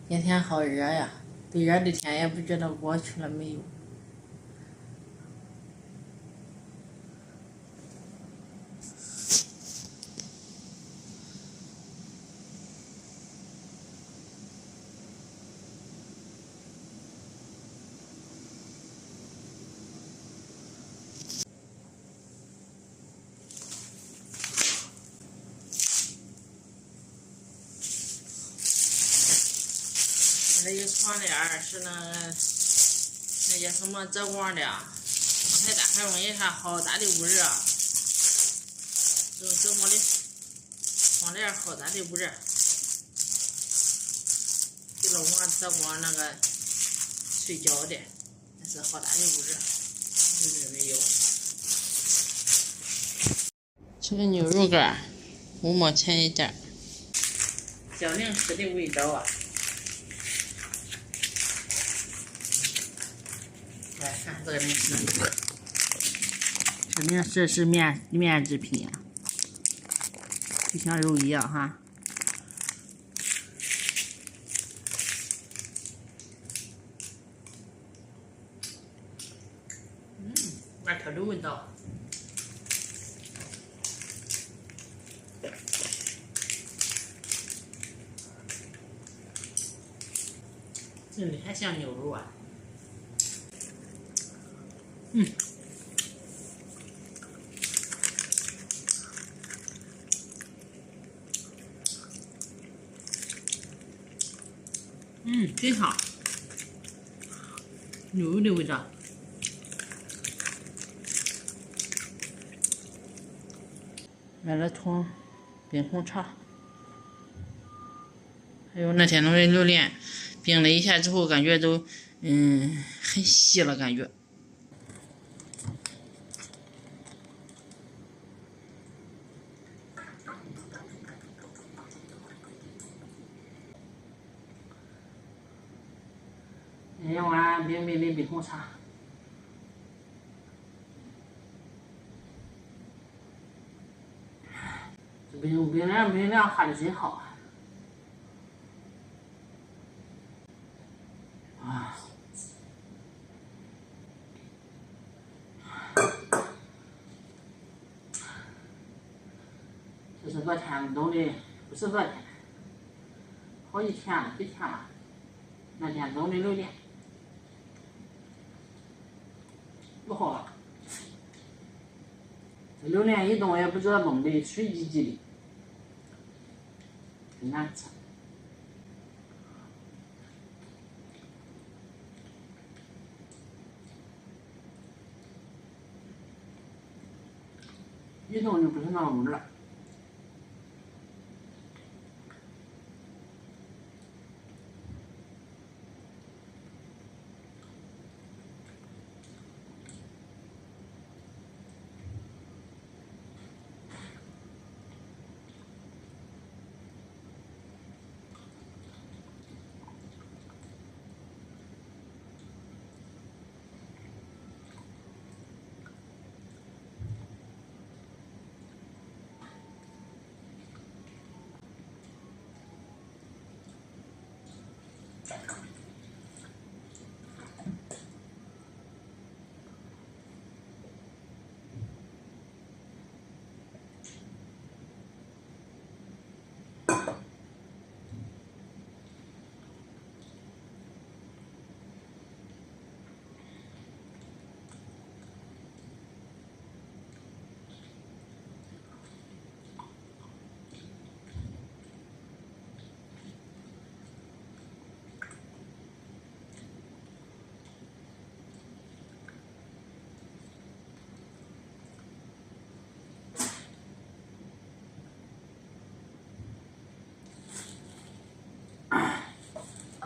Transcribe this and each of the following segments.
今天好热呀，这热的天也不觉得过去了没有。这一窗帘是那叫什么遮光的，刚才打开门一看，好大的捂热，这种遮光的窗帘好大的捂热，给老公遮光那个睡觉的，那是好大的捂热，就是没有。这个牛肉干5毛钱一件，小零食的味道啊！来看这个零食，这零食是面制品，就像肉一样哈。外头的味道。这里还像牛肉啊。真好，牛肉的味道。买了桶冰红茶，还有那天那个榴莲，冰了一下之后，感觉都很稀了，感觉。一碗冰冰的冰红茶。这冰凉喝的真好啊！这是昨天弄的，不是昨天，好几天了，几天了。那天弄的榴莲，不好了。这榴莲一冻也不知道冻的水唧唧的，真难吃。一冻就不是那味儿了。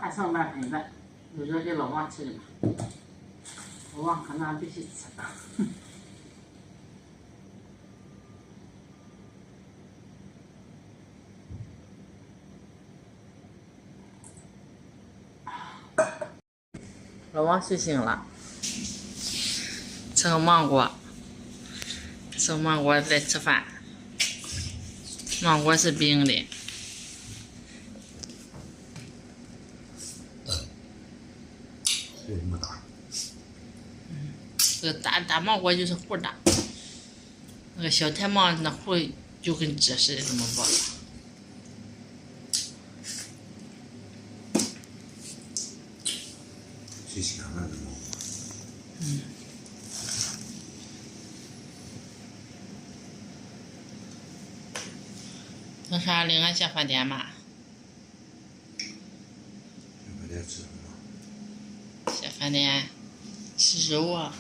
还剩半分饭，有热给老王吃的嘛。老王可能必须吃。老王睡醒了，吃个芒果，吃芒果再吃饭。芒果是冰的。这么大。这个大芒果就是核大，那个小台芒那核就跟这似的这么薄。最香了这芒果。弄啥领俺下饭店嘛？下饭店吃什么？下饭店吃肉啊。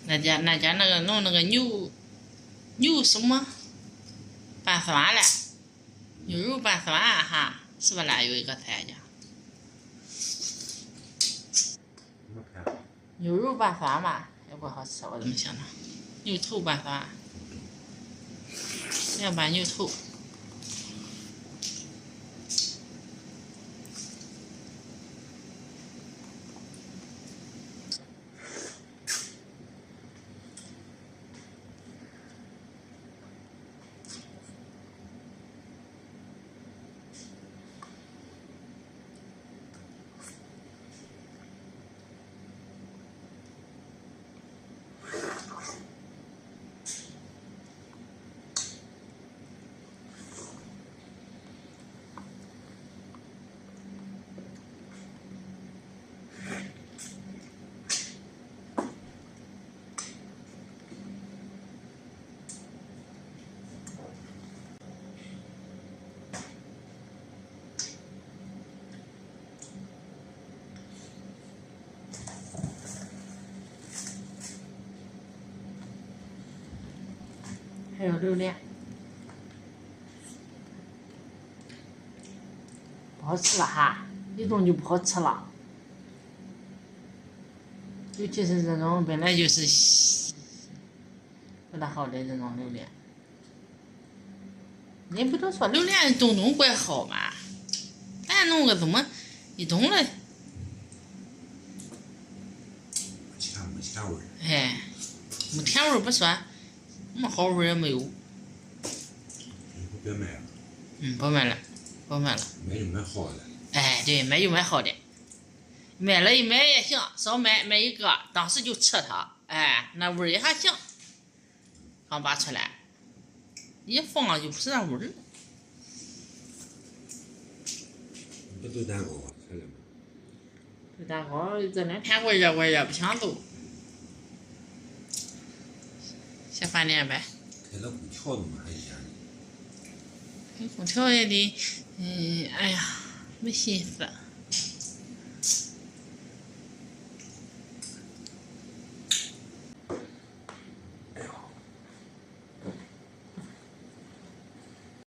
那家那个弄那个牛什么拌酸嘞，牛肉拌酸哈，是不是那有一个菜叫？牛肉拌酸嘛，也不好吃，我怎么想的？牛头拌酸，凉拌牛头。还有榴莲，不好吃了哈，一动就不好吃了。尤其是这种本来就是不大好的这种榴莲，你不都说榴莲冻怪好嘛？咱弄个怎么一冻了？没甜味儿。哎，没甜味儿不说，什么好味儿也没有。以后别买了。不买了，不买了。买就买好的。哎，对，买就买好的，买了一买也行，少买一个，当时就吃它，哎，那味儿也还行。刚拔出来，一放就不是那味儿。不做蛋糕啊？吃了吗？做蛋糕这两天我也不想做。下饭店呗。开了空调了吗？还是开空调也得，哎呀，没心思。